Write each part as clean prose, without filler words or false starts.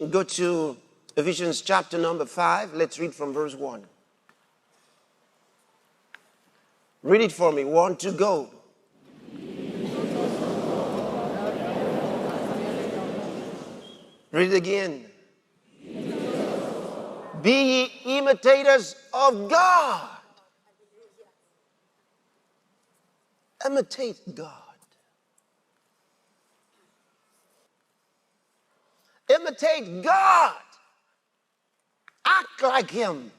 Go to Ephesians chapter number 5. Let's read from verse 1. Read it for me. 1, 2, go. Read it again. Be ye imitators of God. Imitate God. Imitate God. Act like Him.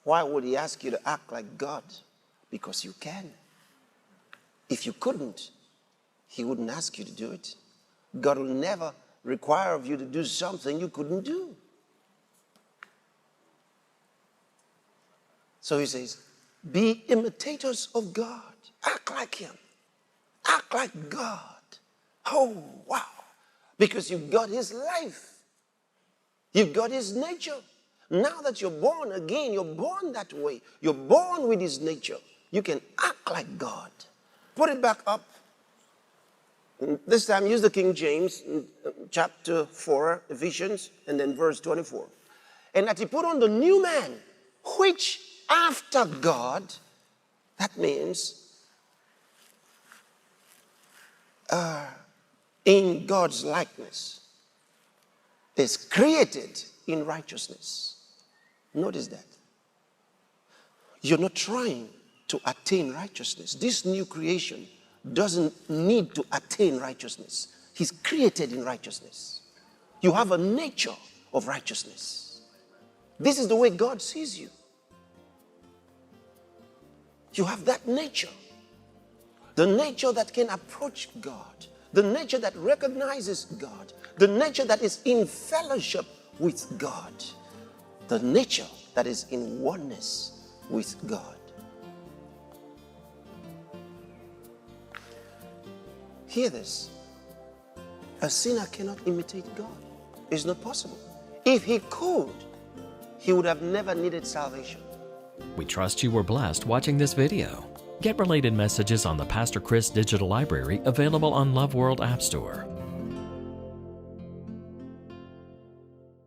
Why would He ask you to act like God? Because you can. If you couldn't, He wouldn't ask you to do it. God will never require of you to do something you couldn't do. So He says, be imitators of God. Act like Him. Act like God. Oh, wow. Because you've got His life. You've got His nature. Now that you're born again, you're born that way. You're born with His nature. You can act like God. Put it back up. This time use the King James, chapter 4, Ephesians, and then verse 24. And that He put on the new man, which after God, that means in God's likeness, is created in righteousness. Notice that. You're not trying to attain righteousness. This new creation doesn't need to attain righteousness. He's created in righteousness. You have a nature of righteousness. This is the way God sees you. You have that nature. The nature that can approach God. The nature that recognizes God. The nature that is in fellowship with God. The nature that is in oneness with God. Hear this. A sinner cannot imitate God. It's not possible. If he could, he would have never needed salvation. We trust you were blessed watching this video. Get related messages on the Pastor Chris Digital Library available on Love World App Store.